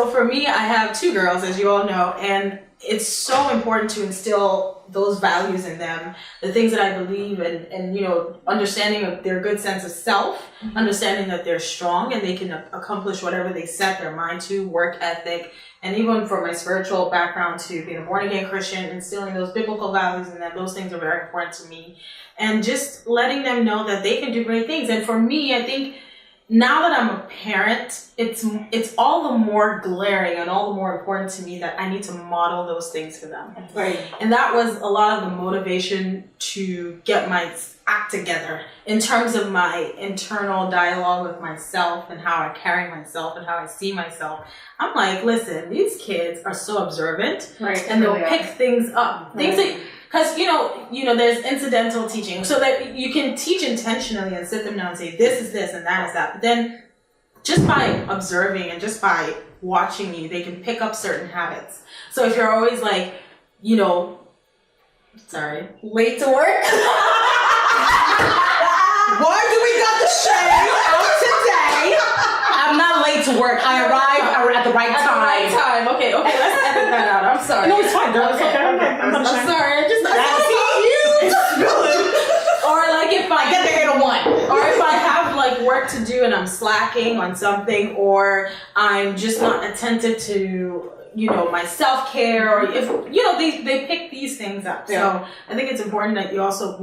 So for me, I have 2 girls, as you all know, and it's so important to instill those values in them, the things that I believe in, and understanding of their good sense of self, understanding that they're strong and they can accomplish whatever they set their mind to, work ethic, and even from my spiritual background to being a born again Christian, instilling those biblical values in them, those things are very important to me. And just letting them know that they can do great things. And for me, I think now that I'm a parent, it's all the more glaring and all the more important to me that I need to model those things for them. Right. And that was a lot of the motivation to get my act together in terms of my internal dialogue with myself and how I carry myself and how I see myself. I'm like, listen, these kids are so observant, and they'll pick things up. Things that, because there's incidental teaching, so that you can teach intentionally and sit them down and say, this is this and that is that. But then just by observing and just by watching you, they can pick up certain habits. So if you're always like, late to work. Why do we got the shade out today? I'm not late to work. I arrived at the right time. At the right time. Okay, let's edit that out. I'm sorry. No, it's fine, girl. It's okay. I'm sorry. Or like if I get there at 1. Or if I have like work to do and I'm slacking on something, or I'm just not attentive to my self-care, or if they pick these things up. Yeah. So I think it's important that we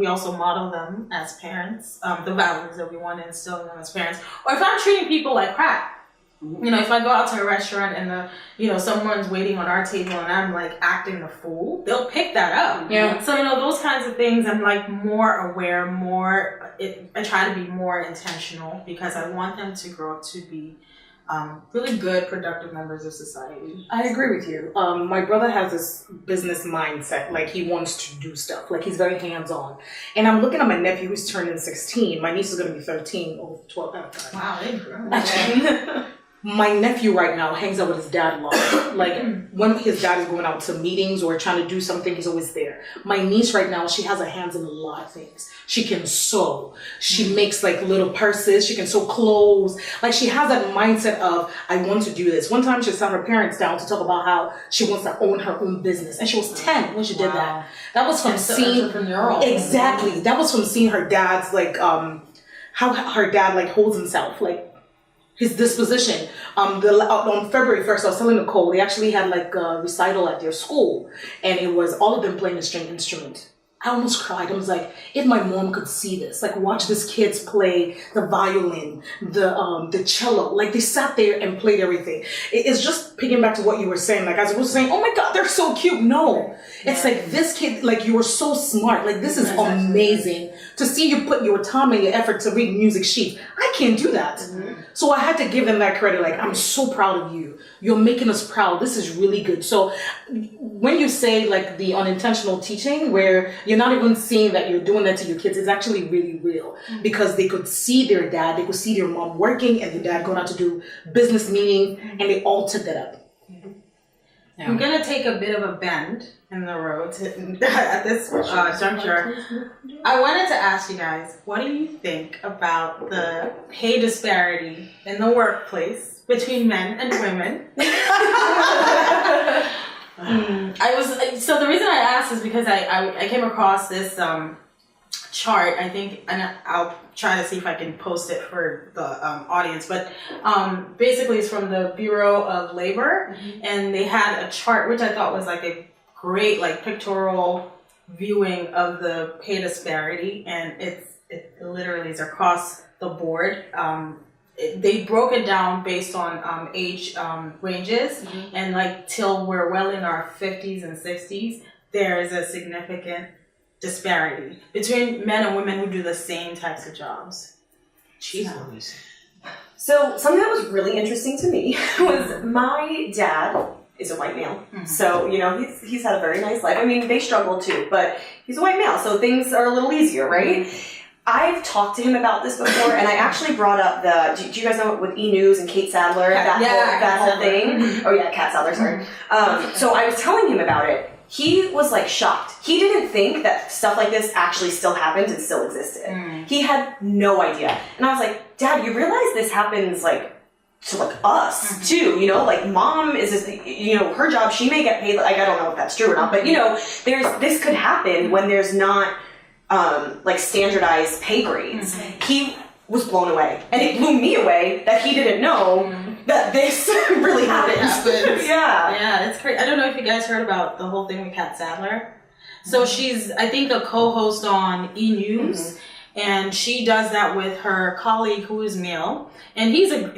also model them as parents, the values that we want to instill in them as parents. Or if I'm treating people like crap, if I go out to a restaurant and someone's waiting on our table and I'm like acting the fool, they'll pick that up. Yeah. So those kinds of things, I'm like more aware, I try to be more intentional, because I want them to grow up to be really good, productive members of society. I agree with you. My brother has this business mindset, like he wants to do stuff, like he's very hands-on. And I'm looking at my nephew who's turning 16. My niece is going to be 13 or 12 at the time. Wow, they grew. My nephew right now hangs out with his dad a lot. Like when his dad is going out to meetings or trying to do something, he's always there. My niece right now, she has her hands in a lot of things. She can sew. She makes like little purses. She can sew clothes. Like she has that mindset of, I want to do this. One time she sat her parents down to talk about how she wants to own her own business. And she was 10 when she did that. That was from seeing, exactly. That was from seeing her dad's like, how her dad like holds himself, like his disposition. On February 1st, I was telling Nicole, they actually had like a recital at their school, and it was all of them playing a string instrument. I almost cried. I was like, if my mom could see this, like watch these kids play the violin, the cello, like they sat there and played everything. It's just picking back to what you were saying. Like as I was saying, oh my God, they're so cute. No, it's like this kid, like you were so smart. Like this is amazing to see you put your time and your effort to read music sheets. I can't do that. So I had to give them that credit. Like, I'm so proud of you. You're making us proud. This is really good. So when you say like the unintentional teaching where you're not even seeing that you're doing that to your kids, it's actually really real, because they could see their dad, they could see their mom working and their dad going out to do business meetings, and they all took that up. Yeah. I'm going to take a bit of a bend in the road at this juncture. I wanted to ask you guys, what do you think about the pay disparity in the workplace between men and women? So the reason I asked is because I came across this chart, I think, and I'll try to see if I can post it for the audience, but basically it's from the Bureau of Labor, and they had a chart which I thought was like a great like pictorial viewing of the pay disparity, and it literally is across the board. They broke it down based on age ranges, and like till we're well in our 50s and 60s, there is a significant disparity between men and women who do the same types of jobs. Jesus. So something that was really interesting to me was my dad is a white male. So, he's had a very nice life. I mean, they struggle too, but he's a white male, so things are a little easier, right? I've talked to him about this before, and I actually brought up do you guys know with E! News and Kate Sadler, that whole thing? Oh yeah, Kat Sadler, sorry. So I was telling him about it. He was like shocked. He didn't think that stuff like this actually still happened and still existed. He had no idea. And I was like, Dad, you realize this happens like to like us too, you know, like mom is this, you know, her job, she may get paid, like I don't know if that's true or not, but you know, this could happen when there's not like standardized pay grades. He was blown away, and it blew me away that he didn't know that this really happens. Yeah, it's crazy. I don't know if you guys heard about the whole thing with Kat Sadler. So she's, I think, a co-host on E! News, and she does that with her colleague who is male, and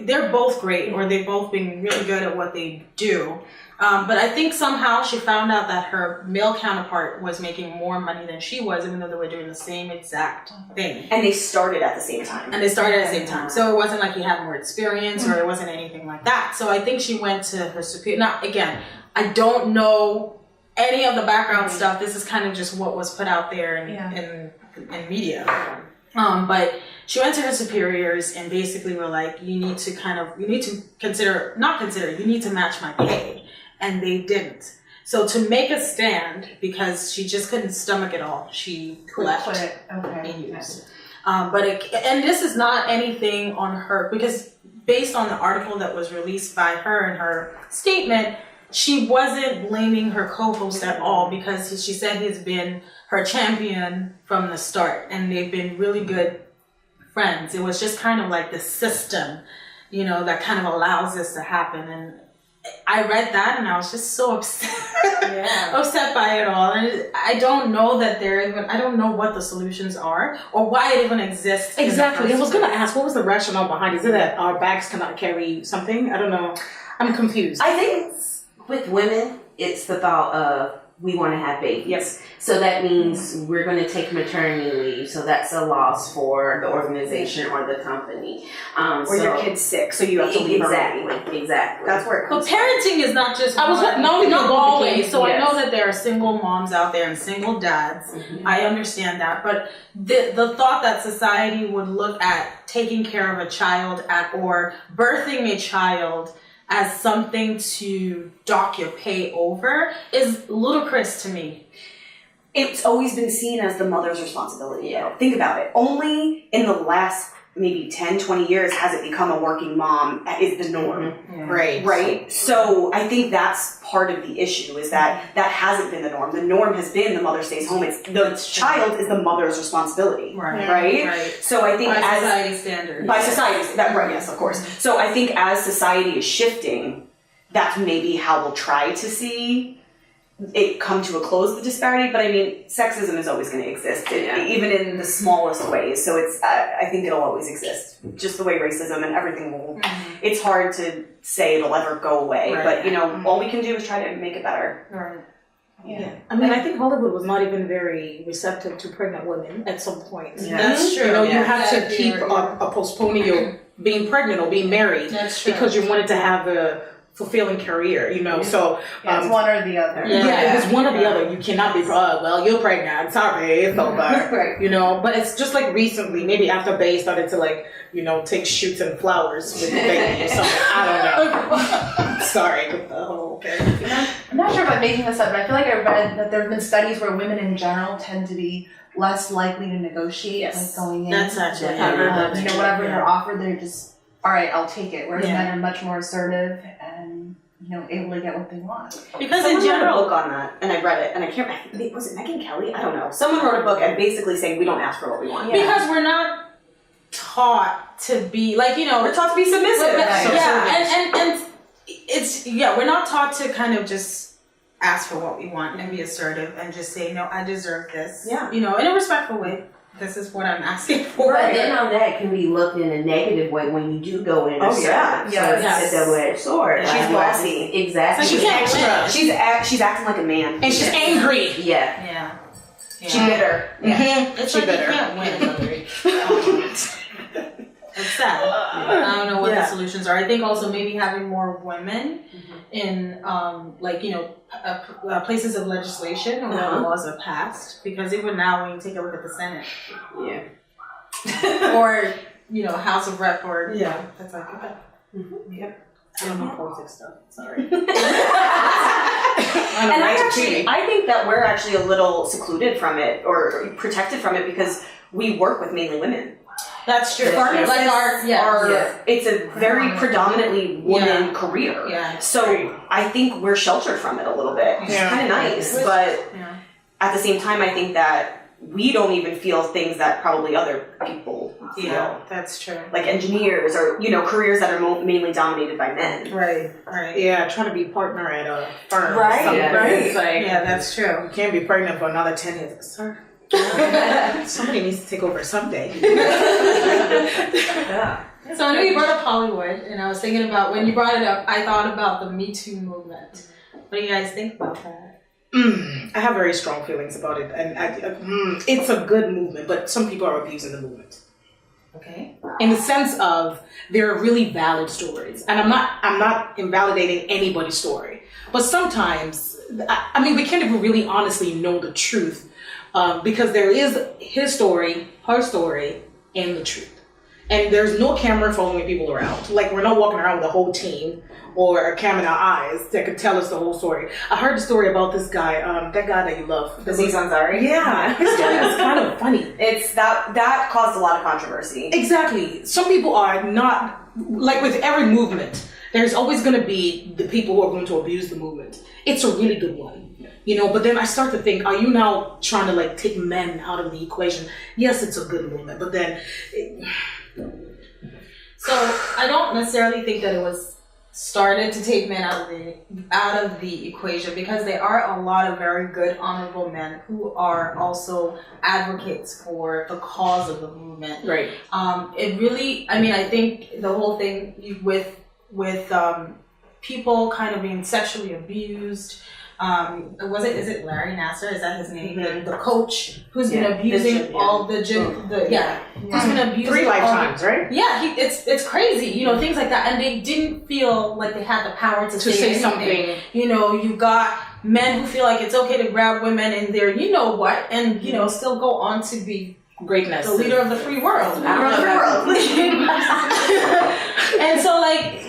they're both great, or they've both been really good at what they do. But I think somehow she found out that her male counterpart was making more money than she was, even though they were doing the same exact thing. And they started at the same time. So it wasn't like he had more experience, or it wasn't anything like that. So I think she went to her superior. Now, again, I don't know any of the background stuff. This is kind of just what was put out there in media. But she went to her superiors and basically were like, you need to match my pay. And they didn't. So to make a stand, because she just couldn't stomach it all, she left. Okay. And this is not anything on her, because based on the article that was released by her and her statement, she wasn't blaming her co-host at all, because she said he's been her champion from the start, and they've been really good friends. It was just kind of like the system, you know, that kind of allows this to happen. And I read that and I was just so upset, upset by it all. And I don't know that I don't know what the solutions are or why it even exists. Exactly. I was going to ask, what was the rationale behind it? Is it that our bags cannot carry something? I don't know. I'm confused. I think with women, it's the thought of we want to have babies. Yes. So that means we're going to take maternity leave. So that's a loss for the organization or the company. Or your kid's sick, so you have to leave early. Exactly. That's where it comes from. Parenting is not just not always. So I know that there are single moms out there and single dads. I understand that. But the thought that society would look at taking care of a child or birthing a child as something to dock your pay over is ludicrous to me. It's always been seen as the mother's responsibility. Yeah. Think about it. Only in the last maybe 10, 20 years has it become a working mom is the norm. Right? So I think that's part of the issue, is that hasn't been the norm. The norm has been the mother stays home. It's the child is the mother's responsibility. Right? So I think by society standards. By society, yes, of course. So I think as society is shifting, that's maybe how we'll try to see it come to a close, the disparity. But I mean, sexism is always going to exist, even in the smallest ways. So it's, I think it'll always exist, just the way racism and everything will. It's hard to say it'll ever go away, but you know, all we can do is try to make it better. I mean, I think Hollywood was not even very receptive to pregnant women at some point. That's true. You know, you have to keep postponing your being pregnant or being married because you wanted to have a fulfilling career, you know, so it's one or the other. It's one or the other. You cannot be well, you're pregnant, sorry, it's over. You know, but it's just like recently, maybe after Bay started to like, you know, take shoots and flowers with the baby or something. I don't know. Sorry with the whole I'm not sure about making this up, but I feel like I read that there have been studies where women in general tend to be less likely to negotiate, like going in. That's actually you know, whatever they're offered, they're just, all right, I'll take it. Whereas men are much more assertive and, you know, able to get what they want. Because someone in general, wrote a book on that, and I read it, and I can't. Was it Megyn Kelly? I don't know. Someone wrote a book and basically saying we don't ask for what we want because we're not taught to be like, you know, we're taught to be submissive. And it's we're not taught to kind of just ask for what we want and be assertive and just say, no, I deserve this. You know, in a respectful way. This is what I'm asking for. But then on that can be looked in a negative way when you do go in. Oh yeah, so it's a double-edged sword. And she's bossy. Exactly. So she's extra. She's acting like a man, and she's angry. She's bitter. It's like you can't win. It's sad. I don't know what the solutions are. I think also maybe having more women in like, you know, places of legislation or where the laws are passed, because even now when you take a look at the Senate, or you know, House of Rep, or that's like okay. I don't know politics stuff. Sorry. And I think that we're actually a little secluded from it or protected from it because we work with mainly women. That's true. Pharmacists Like are, it's a very Mhm. predominantly woman career. Yeah. So I think we're sheltered from it a little bit. It's Yeah. kind of nice, but Yeah. at the same time, I think that we don't even feel things that probably other people feel. Yeah, that's true. Like engineers or, careers that are mainly dominated by men. Right, right. Yeah, trying to be partner at a firm. Right, or something. yeah. It's like, Yeah, that's true. you can't be pregnant for another 10 years. Sir, somebody needs to take over someday. Yeah. So I know you brought up Hollywood, and I was thinking about, when you brought it up, I thought about the Me Too movement. What do you guys think about that? I have very strong feelings about it, and it's a good movement, but some people are abusing the movement. Okay. In the sense of they're really valid stories, and I'm not invalidating anybody's story, but sometimes I mean we can't even really honestly know the truth because there is his story, her story, and the truth, and there's no camera following people around. Like we're not walking around with a whole team or a camera in our eyes that could tell us the whole story. I heard the story about this guy, that guy that you love, Aziz Ansari. Yeah, his story was kind of funny. It's that caused a lot of controversy. Exactly. Some people are not, like with every movement, there's always going to be the people who are going to abuse the movement. It's a really good one, but then I start to think, are you now trying to like take men out of the equation? Yes, it's a good movement, but then... So I don't necessarily think that it was started to take men out of the equation, because there are a lot of very good, honorable men who are also advocates for the cause of the movement. Right. It really, I think the whole thing with people kind of being sexually abused. Is it Larry Nasser? Is that his name? Mm-hmm. The coach who's been abusing all the gym. Who's been abusing 3 lifetimes, right? Yeah, it's crazy, things like that, and they didn't feel like they had the power to say something. You've got men who feel like it's okay to grab women in their and still go on to be Greatness. the leader of the free world. And so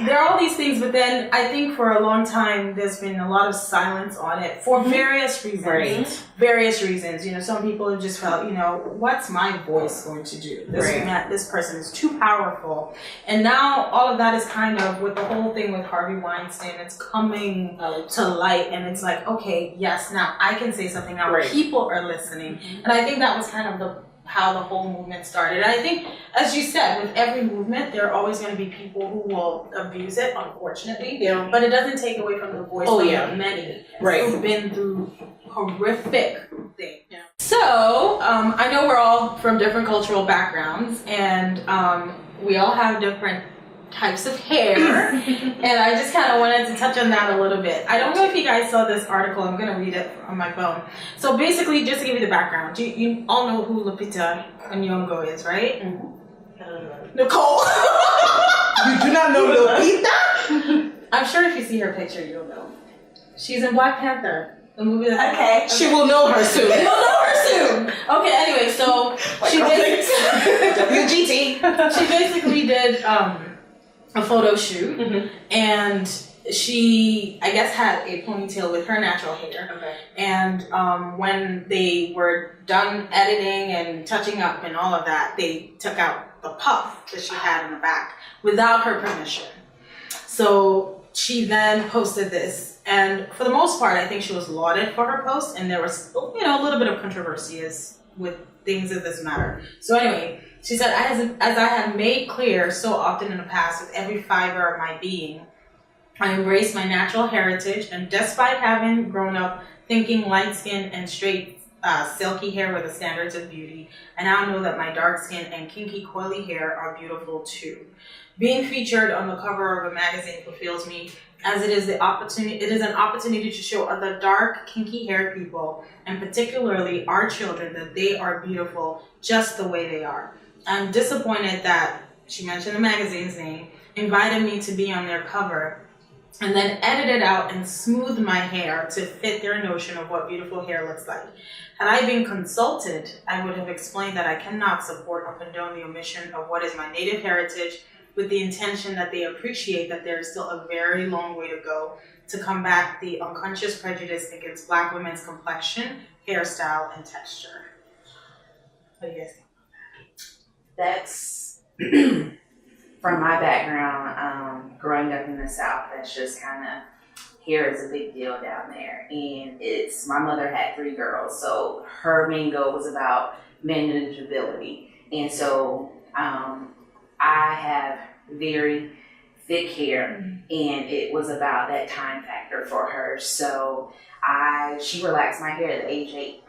there are all these things, but then I think for a long time there's been a lot of silence on it for various reasons. Right. Various reasons. Some people have just felt, what's my voice going to do? This person is too powerful. And now all of that is kind of, with the whole thing with Harvey Weinstein, it's coming to light, and it's like, okay, yes, now I can say something now. Right. People are listening. And I think that was kind of how the whole movement started. And I think, as you said, with every movement, there are always going to be people who will abuse it, unfortunately. Yeah. But it doesn't take away from the voice of the many who've been through horrific things. Yeah. So, I know we're all from different cultural backgrounds, and we all have different types of hair, and I just kind of wanted to touch on that a little bit. I don't know if you guys saw this article. I'm going to read it on my phone. So basically, just to give you the background, you all know who Lupita Nyong'o is, right? Mm-hmm. Nicole! You do not know Lupita? I'm sure if you see her picture, you'll know. She's in Black Panther, the movie that's Okay. She will know her soon. You'll know her soon! Okay, anyway, so she basically did a photo shoot, and she, I guess, had a ponytail with her natural hair. Okay. And when they were done editing and touching up and all of that, they took out the puff that she had in the back without her permission. So she then posted this, and for the most part, I think she was lauded for her post, and there was, a little bit of controversy with things of this matter. So anyway, she said, as I have made clear so often in the past with every fiber of my being, I embrace my natural heritage, and despite having grown up thinking light skin and straight silky hair were the standards of beauty, I now know that my dark skin and kinky coily hair are beautiful too. Being featured on the cover of a magazine fulfills me, as it is an opportunity to show other dark, kinky haired people, and particularly our children, that they are beautiful just the way they are. I'm disappointed that, she mentioned the magazine's name, invited me to be on their cover, and then edited out and smoothed my hair to fit their notion of what beautiful hair looks like. Had I been consulted, I would have explained that I cannot support or condone the omission of what is my native heritage, with the intention that they appreciate that there is still a very long way to go to combat the unconscious prejudice against Black women's complexion, hairstyle, and texture. What do you guys think? that's from my background, growing up in the South, that's just kind of, hair is a big deal down there. And my mother had 3 girls, so her main goal was about manageability. And so I have very thick hair, and it was about that time factor for her. So she relaxed my hair at the age 8.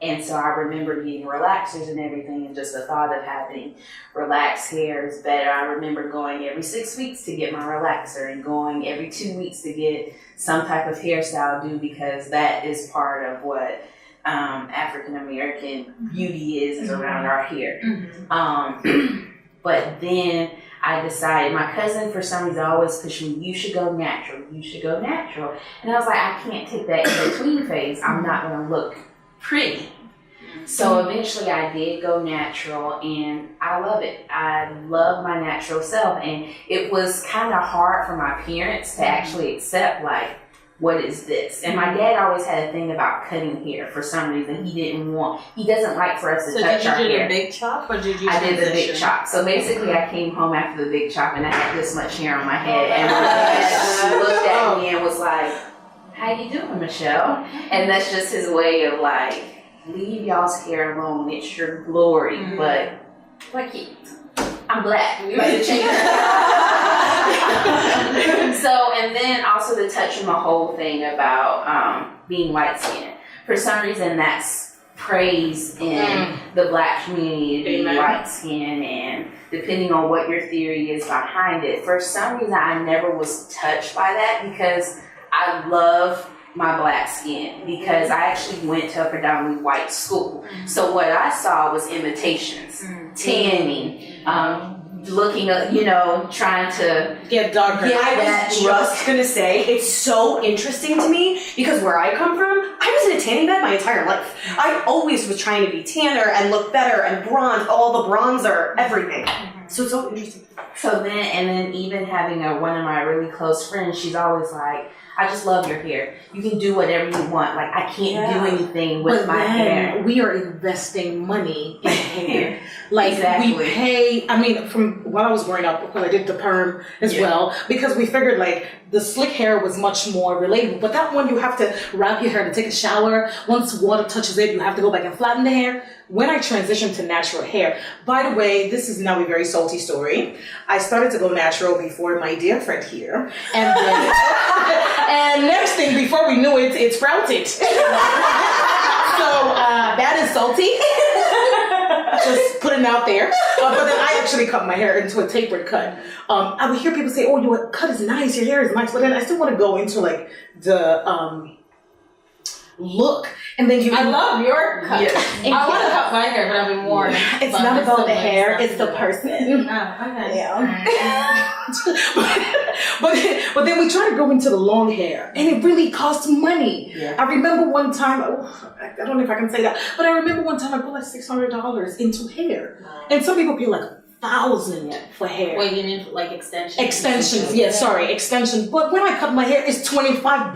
And so I remember getting relaxers and everything, and just the thought of having relaxed hair is better. I remember going every 6 weeks to get my relaxer and going every 2 weeks to get some type of hairstyle done, because that is part of what African American beauty is around our hair. But then I decided, my cousin for some reason always pushed me, you should go natural, you should go natural. And I was like, I can't take that in between phase. I'm not going to look pretty. So eventually I did go natural, and I love it. I love my natural self, and it was kind of hard for my parents to actually accept, like, what is this? And my dad always had a thing about cutting hair for some reason. He doesn't like for us to touch our hair. So did you do the big chop, or did you I did the big chop. So basically I came home after the big chop and I had this much hair on my head, and my dad looked at me and was like, how you doing, Michelle? And that's just his way of like, leave y'all's hair alone, it's your glory. But like, I'm black. We better change So, and then also to touch on the whole thing about being white skinned. For some reason, that's praised in the black community, being white skinned, and depending on what your theory is behind it. For some reason, I never was touched by that, because I love my black skin, because I actually went to a predominantly white school. So what I saw was imitations, tanning, looking up, trying to get darker. I was just gonna say, it's so interesting to me, because where I come from, I was in a tanning bed my entire life. I always was trying to be tanner and look better and bronze, all the bronzer, everything. So it's so interesting. So then even having one of my really close friends, she's always like, I just love your hair. You can do whatever you want. Like, I can't do anything with my hair. We are investing money in hair. Like, exactly. We pay, from when I was growing up, because I did the perm as well, because we figured, like, the slick hair was much more relatable. But that one, you have to wrap your hair to take a shower. Once water touches it, you have to go back and flatten the hair. When I transitioned to natural hair, by the way, this is now a very salty story. I started to go natural before my dear friend here. And then, and next thing, before we knew it, it sprouted. So that is salty. Just putting it out there. But then I actually cut my hair into a tapered cut. I would hear people say, oh, your cut is nice, your hair is nice. But then I still want to go into like the look. And then I love your cut. Yeah. I want to cut my hair, but I've been worn. It's not about the hair, it's the person. Oh, okay. Yeah. but then we try to go into the long hair, and it really costs money. Yeah. I remember one time, I don't know if I can say that, but I remember one time I put like $600 into hair. And some people pay like $1,000 for hair. Wait, you mean like extensions? Extensions, yeah, sorry, extensions. But when I cut my hair, it's $25.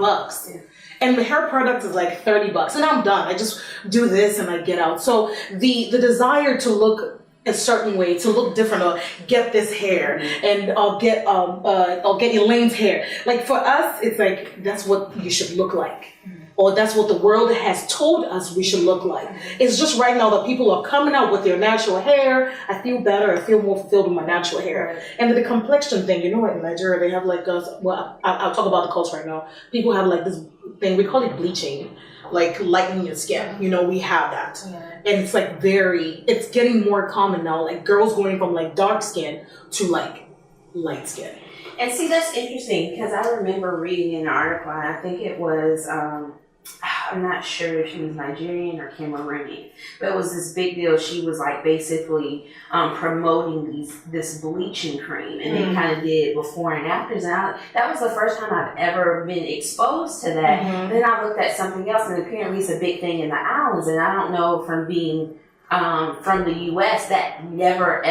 Yeah. And the hair product is like $30, and I'm done. I just do this and I get out. So the desire to look a certain way, to look different, or get this hair, and I'll get Elaine's hair. Like for us, it's like that's what you should look like, or that's what the world has told us we should look like. It's just right now that people are coming out with their natural hair. I feel better. I feel more fulfilled with my natural hair. And the complexion thing, in Nigeria they have like I'll talk about the culture right now. People have like this thing, we call it bleaching, like lightening your skin. We have that. And it's like it's getting more common now, like girls going from like dark skin to like light skin. And see, that's interesting, because I remember reading an article, and I think it was, I'm not sure if she was Nigerian or Cameroonian, but it was this big deal. She was like basically promoting this bleaching cream, and they kind of did before and afters. And that was the first time I've ever been exposed to that. Then I looked at something else, and apparently it's a big thing in the islands. And I don't know, from being from the U.S., that we never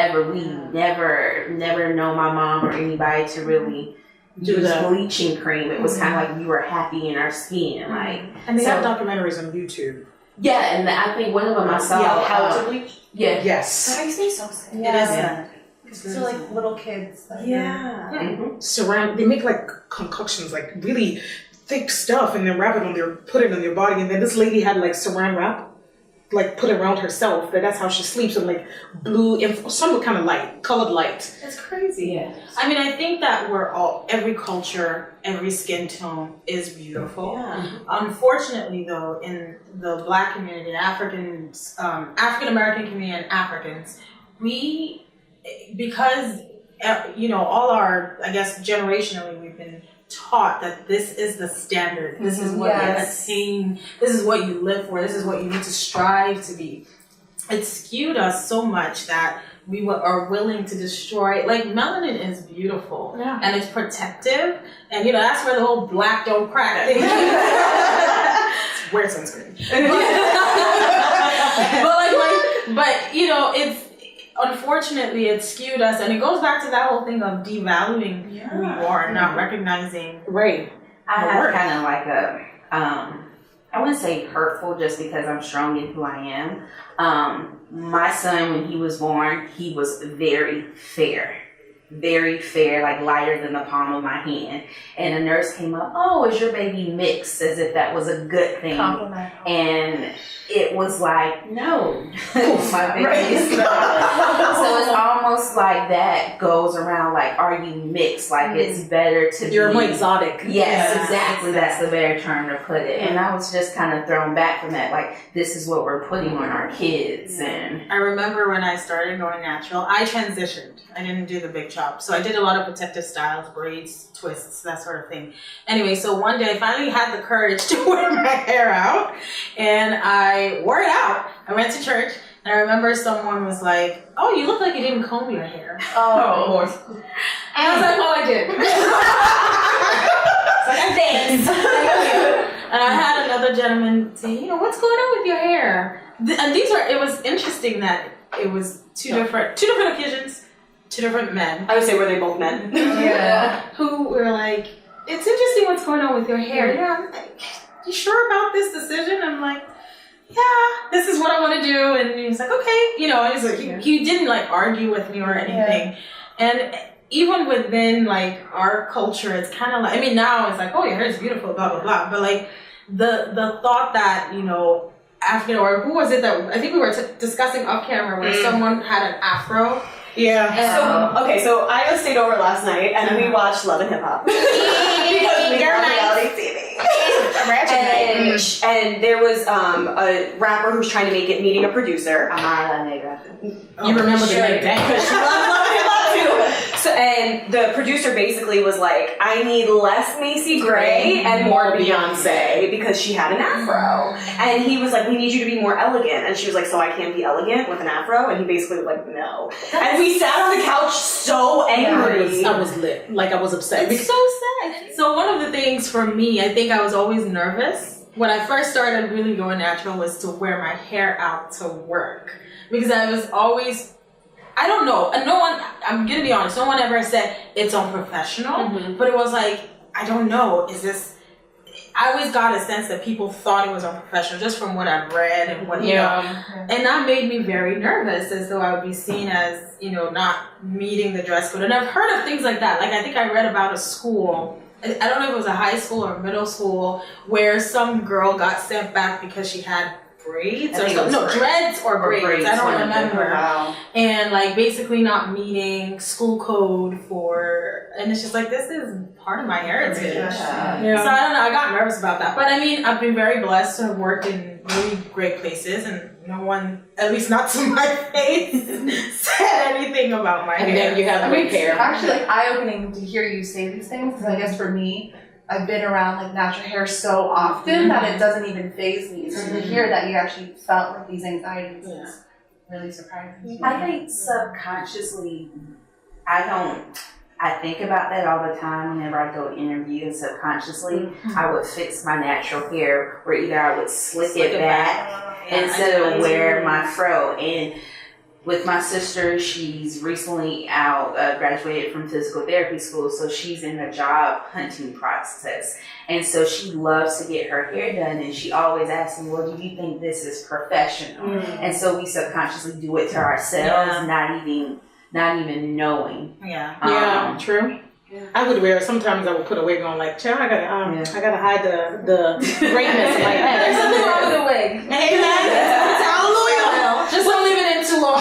know my mom or anybody to really use bleaching cream. It was kind of like we were happy in our skin, like. And they have documentaries on YouTube Yeah, and I think one of them I saw. Yeah, how to bleach. Yeah. Yes. That makes me so sad. It is sad. These are like little kids. That Yeah. Saran, they make like concoctions, like really thick stuff, and then wrap it on put it on their body. And then this lady had like saran wrap, like put around herself. That's how she sleeps, and like blue, some kind of light, colored light. That's crazy. Yeah. I mean, I think that every culture, every skin tone is beautiful. Yeah. Unfortunately, though, in the Black community, African American community, and Africans, because all our, I guess, generationally, we've been taught that this is the standard. This is what you attain. This is what you live for. This is what you need to strive to be. It skewed us so much that we are willing to destroy. Like, melanin is beautiful and it's protective, and that's where the whole black don't crack thing. Wear sunscreen. but it's unfortunately it skewed us, and it goes back to that whole thing of devaluing who you are, not recognizing. Right. I have kind of like I wouldn't say hurtful just because I'm strong in who I am. My son, when he was born, he was very fair, like lighter than the palm of my hand. And a nurse came up, "Oh, is your baby mixed?" As if that was a good thing. compliment. And it was like, no, my baby is not. So it's almost like that goes around, like, are you mixed? Like, it's better to You're be more exotic. Yes, exactly. That's the better term to put it. And I was just kind of thrown back from that. Like, this is what we're putting on our kids. And I remember when I started going natural, I transitioned. I didn't do the big chop. So I did a lot of protective styles, braids, twists, that sort of thing. Anyway, so one day I finally had the courage to wear my hair out, and I wore it out. I went to church, and I remember someone was like, "Oh, you look like you didn't comb your hair." Oh. And I was like, "Oh, I did." Thanks. And I had another gentleman say, "What's going on with your hair?" And it was interesting that it was two different occasions, two different men I would say, were they both men? Yeah. who were like, "It's interesting what's going on with your hair." Yeah, I'm like, "You sure about this decision?" I'm like, "Yeah, this is what I want to do." And he's like, "Okay," and he's like, he didn't like argue with me or anything. And even within like our culture, it's kind of like, I mean, now it's like, "Oh, your hair is beautiful," blah blah blah. But like the thought that African, or who was it that I think we were discussing off camera, where someone had an afro. Yeah. So Io stayed over last night, and we watched Love and Hip Hop because we love reality TV. And there was a rapper who's trying to make it, meeting a producer. You remember the name? Because she loves Love and Hip Hop too. So, and the producer basically was like, "I need less Macy Gray and more Beyonce," because she had an afro. And he was like, "We need you to be more elegant." And she was like, "So I can't be elegant with an afro?" And he basically was like, "No." And we sat on the couch so angry. I was lit. Like, I was upset. It's so sad. So one of the things for me, I think I was always nervous. When I first started really going natural was to wear my hair out to work. Because I was always, I don't know, and no one, I'm gonna be honest, no one ever said it's unprofessional, but it was like, I don't know, I always got a sense that people thought it was unprofessional just from what I've read and what, and that made me very nervous, as though I would be seen as, not meeting the dress code. And I've heard of things like that. Like, I think I read about a school, I don't know if it was a high school or middle school, where some girl got sent back because she had braids or something. No, dreads or braids. I don't remember. Wow. And like basically not meeting school code and it's just like, this is part of my heritage. Yeah. So I don't know, I got nervous about that. But I mean, I've been very blessed to have worked in really great places, and no one, at least not to my face, said anything about my hair. And then you have great It's hair. actually like eye-opening to hear you say these things, because I guess for me, I've been around like natural hair so often that it doesn't even faze me. So to hear that you actually felt like these anxieties is really surprising. I think subconsciously, I think about that all the time whenever I go interview, and subconsciously I would fix my natural hair, where either I would slick it back instead of wear my fro. And with my sister, she's recently graduated from physical therapy school, so she's in the job hunting process. And so she loves to get her hair done, and she always asks me, well, do you think this is professional? And so we subconsciously do it to ourselves, not even knowing. Yeah. True. Yeah. I would wear. Sometimes I would put a wig on. Like, child, I gotta hide the greatness in my head. There's something wrong with the wig. Amen. Hallelujah. Just don't leave it in too long.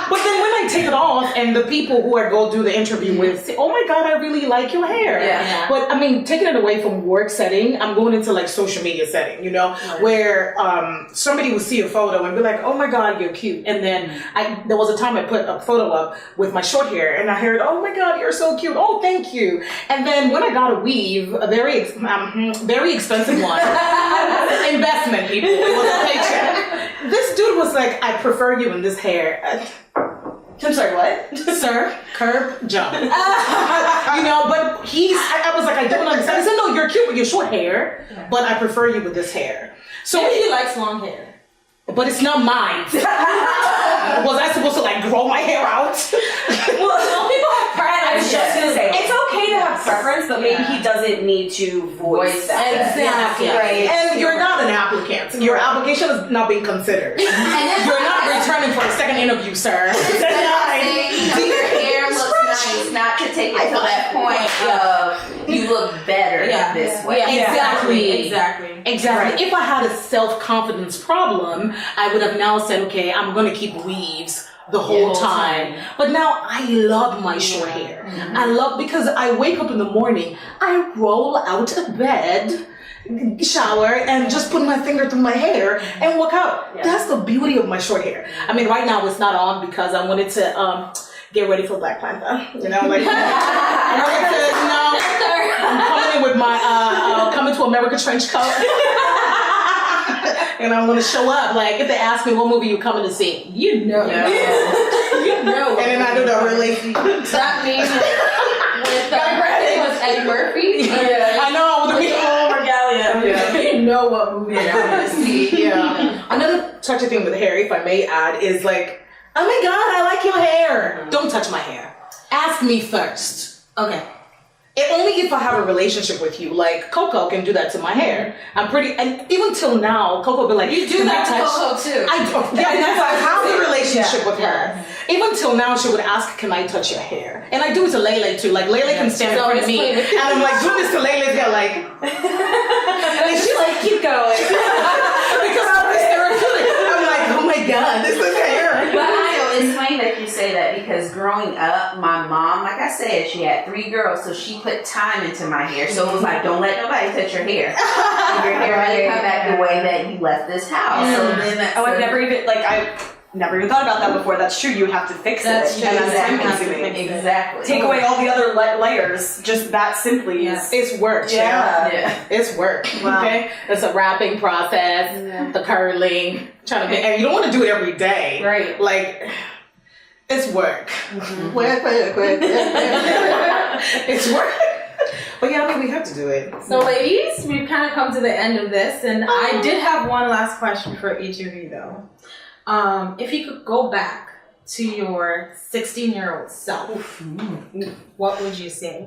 But then when I take it off, and the people who I go do the interview with say, "Oh my God, I really like your hair." Yeah. But I mean, taking it away from work setting, I'm going into like social media setting, where somebody would see a photo and be like, "Oh my God, you're cute." And then there was a time I put a photo up with my short hair, and I heard, "Oh my God, you're so cute. Oh, thank you." And then when I got a weave, a very expensive one, investment, people, it was a paycheck. This dude was like, "I prefer you in this hair." I'm sorry, what? Sir, curb, jump. But I was like, I don't understand. I said, no, you're cute with your short hair, but I prefer you with this hair. So Maybe he likes long hair. But it's not mine. Was I supposed to like grow my hair out? Well, some people have preference. I was just gonna say, it's okay to have preference, but maybe he doesn't need to voice that. Exactly. Right. And you're not an applicant. Your application is not being considered. You're not returning for a second interview, sir. Your hair looks nice, not to take it to that point of you look better this way. Exactly. Right. If I had a self-confidence problem, I would have now said, okay, I'm going to keep weaves the whole time. But now I love my short hair. I love, because I wake up in the morning, I roll out of bed, shower, and just put my finger through my hair and walk out. That's the beauty of my short hair. I mean, right now it's not on because I wanted to get ready for Black Panther. I wanted to, I'm coming in with my Coming to America trench coat. And I'm gonna show up. Like, if they ask me what movie you coming to see, You know. And then I do the really. That means with Eddie Murphy. I know. With the whole regalia. You know what movie I'm gonna see. Another touchy thing with hair, if I may add, is like, oh my God, I like your hair. Don't touch my hair. Ask me first. Okay. Only if I have a relationship with you. Like, Coco can do that to my hair. And even till now, Coco will be like, You do "Can I that to touch?" Coco too. That's I have a relationship with her. Even till now, she would ask, "Can I touch your hair?" And I do it to Lele too. Like, Lele can stand in front of me, and I'm like, doing this to Lele's hair, like, And she's like, keep going. because it's therapeutic. I'm like, oh my God, this is hair. But it's funny that you say that, because growing up, my mom, like I said, she had 3 girls, so she put time into my hair. So it was like, don't let nobody touch your hair. Your hair might come back the way that you left this house. So then that's I've never even thought about that before. That's true. You would have to fix it. That's true. And that's time Exactly. consuming. Exactly. Take away all the other layers. Just that simply is. It's work, Yeah. It's work. Wow. Okay, it's a wrapping process, the curling, trying to and you don't want to do it every day, Right. Like, it's work. Work. It's work. But yeah, I mean, we have to do it. So, ladies, we've kind of come to the end of this, and I did have one last question for each of you, though. If you could go back to your 16-year-old self, what would you say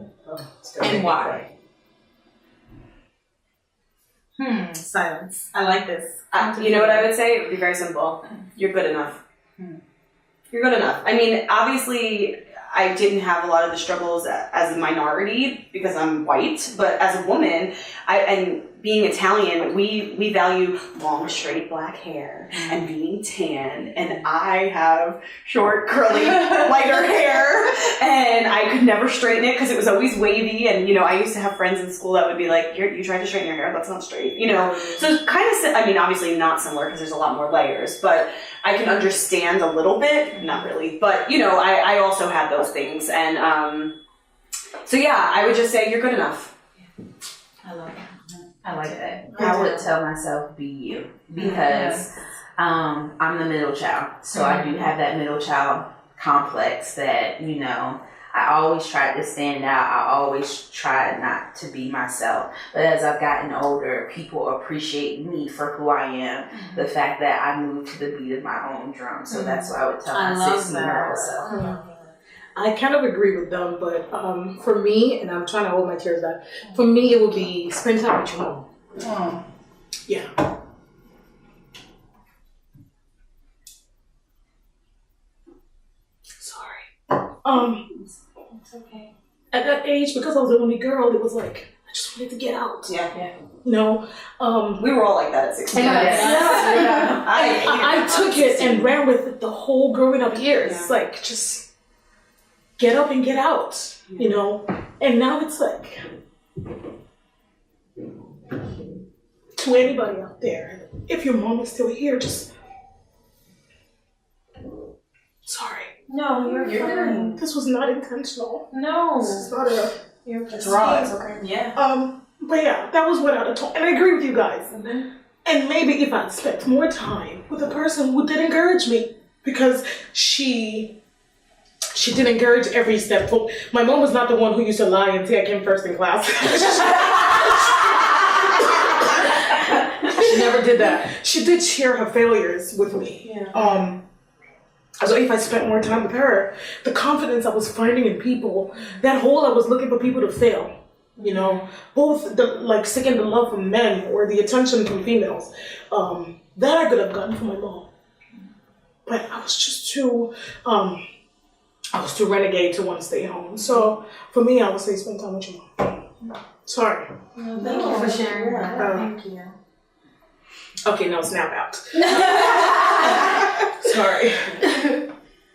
and why? Silence. I like this. You know what I would say? It would be very simple. You're good enough. You're good enough. I mean, obviously, I didn't have a lot of the struggles as a minority because I'm white, but as a woman, and being Italian, we value long, straight black hair and being tan, and I have short, curly, lighter hair, and I could never straighten it because it was always wavy, and, I used to have friends in school that would be like, you tried to straighten your hair? That's not straight, So it's kind of, I mean, obviously not similar because there's a lot more layers, but I can understand a little bit, not really, but, I also had those things, and so yeah, I would just say you're good enough. I love it. I like that. I would tell myself, be you, because I'm the middle child, so I do have that middle child complex that I always tried to stand out. I always tried not to be myself. But as I've gotten older, people appreciate me for who I am. The fact that I moved to the beat of my own drum. So that's what I would tell my 16-year-old self. I kind of agree with them, but for me, and I'm trying to hold my tears back, for me it would be spend time with your mom. Oh. Yeah. Sorry. It's okay. At that age, because I was the only girl, it was like, I just wanted to get out. Yeah. You know? We were all like that at 16. Yeah. I took it 16. and ran with it the whole growing up years. Yeah. Like, just get up and get out, you know? And now it's like, to anybody out there, if your mom is still here, just, sorry. No, you're fine. This was not intentional. No. This is not a, It's raw. It's okay. Yeah. but yeah, that was what I told, and I agree with you guys. And maybe if I'd spent more time with a person who did encourage me, because she did encourage every step. My mom was not the one who used to lie and say I came first in class. She never did that. She did share her failures with me. Yeah. So if I spent more time with her, the confidence I was finding in people, that hole I was looking for people to fill, you know, both seeking the love from men or the attention from females, that I could have gotten from my mom. But I was just too renegade to want to stay home. So for me, I would say spend time with your mom. Sorry. Thank you for sharing that. Thank you. Okay, now snap out. Sorry.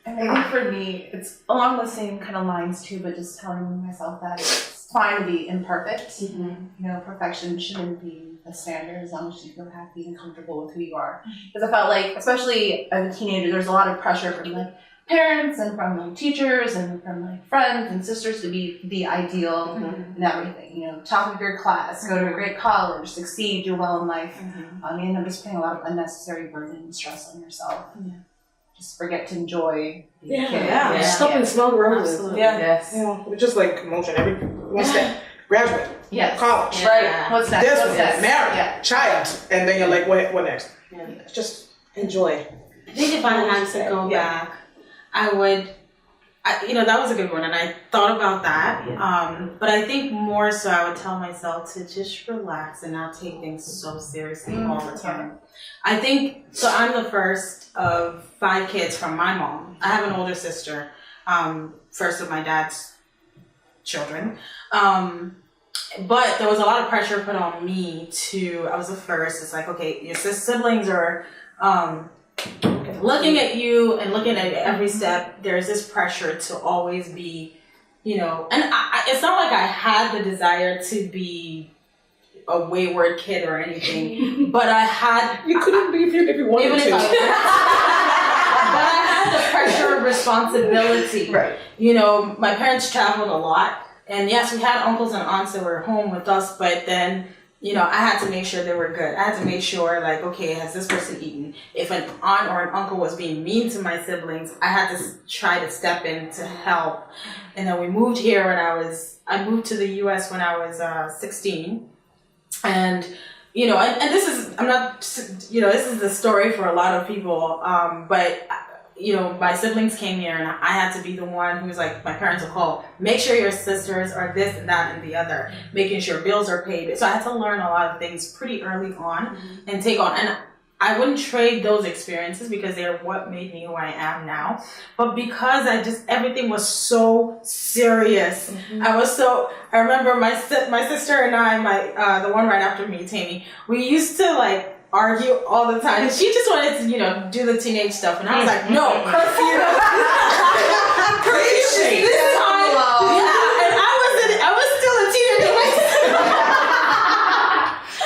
And I think for me, it's along the same kind of lines too, but just telling myself that it's fine to be imperfect. You know, perfection shouldn't be the standard as long as you feel happy and comfortable with who you are. Because I felt like, especially as a teenager, there's a lot of pressure from like parents and from like teachers and from like friends and sisters to be the ideal and everything. You know, top of your class, go to a great college, succeed, do well in life. You end up just putting a lot of unnecessary burden and stress on yourself. Just forget to enjoy being a kid. Yeah. Stop and smell the roses. Absolutely. Yeah. Yes. Yeah, it's just like motion every one step. Graduate, Yes. college, Yeah. What's next? this What's one, next? marriage, Yeah. child, and then you're like, what next? Yeah. Just enjoy. I think if I had to go back, I would, that was a good one, and I thought about that. But I think more so I would tell myself to just relax and not take things so seriously all the time. I think, so I'm the first of 5 kids from my mom. I have an older sister, first of my dad's children. But there was a lot of pressure put on me I was the first. It's like, okay, your siblings are looking at you and looking at every step. There's this pressure to always be, and it's not like I had the desire to be a wayward kid or anything, but I had. You couldn't be if you wanted Even to. if but I had the pressure of responsibility. Right. My parents traveled a lot. And yes, we had uncles and aunts that were home with us, but then, I had to make sure they were good. I had to make sure, like, okay, has this person eaten? If an aunt or an uncle was being mean to my siblings, I had to try to step in to help. And then we moved here I moved to the U.S. when I was 16. And, and this is, I'm not, this is the story for a lot of people, but my siblings came here and I had to be the one who was like, my parents would call, make sure your sisters are this and that and the other, making sure bills are paid. So I had to learn a lot of things pretty early on and take on. And I wouldn't trade those experiences because they're what made me who I am now. But because everything was so serious. I remember my sister and I, the one right after me, Tammy, we used to argue all the time. And she just wanted to, do the teenage stuff. And I was like, no, curfew. Curfew this time. Yeah, and I was still a teenager.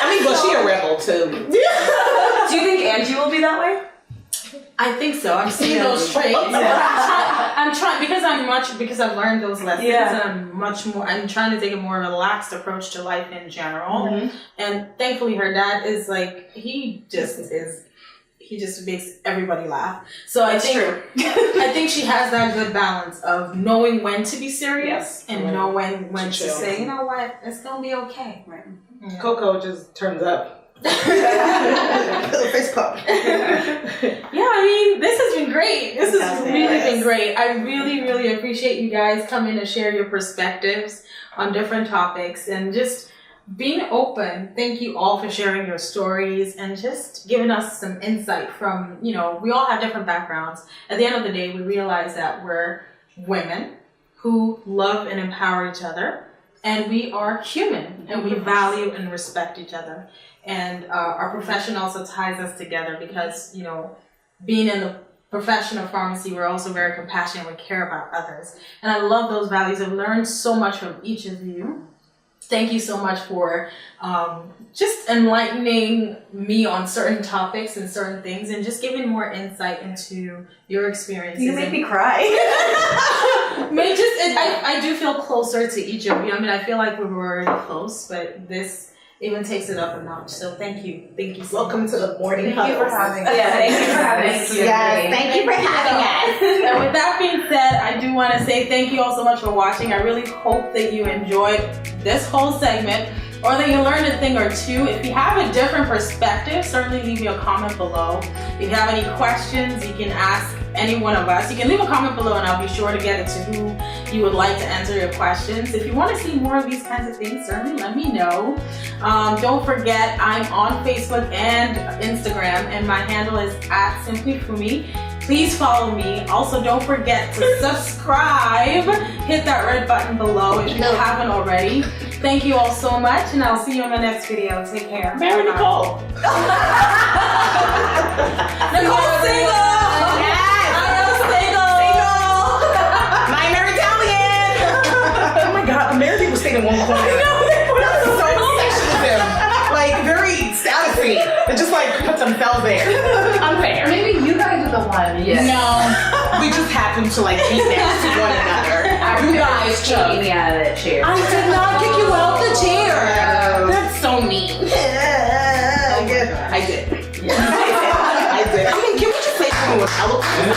I mean, but she a rebel too. Do you think Angie will be that way? I think so. I'm seeing those traits. I'm trying because I've learned those lessons, and I'm trying to take a more relaxed approach to life in general. And thankfully her dad is he He just makes everybody laugh. So I That's think true. I think she has that good balance of knowing when to be serious and Right. knowing when to Chill. say, you know what, it's gonna be okay. Right. Yeah. Coco just turns up. Face pump. Yeah, I mean, this has been great. This has Fantastic. really been great. I really, really appreciate you guys coming to share your perspectives on different topics and just being open. Thank you all for sharing your stories and just giving us some insight from, we all have different backgrounds. At the end of the day, we realize that we're women who love and empower each other, and we are human and we value and respect each other. And our profession also ties us together because, being in the profession of pharmacy, we're also very compassionate. We care about others. And I love those values. I've learned so much from each of you. Thank you so much for just enlightening me on certain topics and certain things and just giving more insight into your experiences. You make me cry. I do feel closer to each of you. I mean, I feel like we were already close, but this even takes it up a notch. So thank you. Thank you so Welcome much. to the morning Thank you for huddles. having us. Yeah, thank you for having us. Yes, thank you for having us. And with that being said, I do want to say thank you all so much for watching. I really hope that you enjoyed this whole segment or that you learned a thing or two. If you have a different perspective, certainly leave me a comment below. If you have any questions, you can ask any one of us. You can leave a comment below and I'll be sure to get it to who you would like to answer your questions. If you want to see more of these kinds of things, certainly let me know. Don't forget, I'm on Facebook and Instagram, and my handle is @SimplyFunmi. Please follow me. Also, don't forget to subscribe. Hit that red button below if you haven't already. Thank you all so much, and I'll see you in my next video. Take care. Mary Bye-bye. Nicole. Nicole's single! Minor Italian. Oh my God, American was staying in one corner. I know. That's so sexism. Like very statusy. They just like put themselves there. Unfair. Maybe you guys are the one. No, we just happened to like be next to one another. You guys Kicking chose. me out of that chair. I did not kick you out the chair. That's so mean. I did. I did. I mean, can we just say someone was eloquent?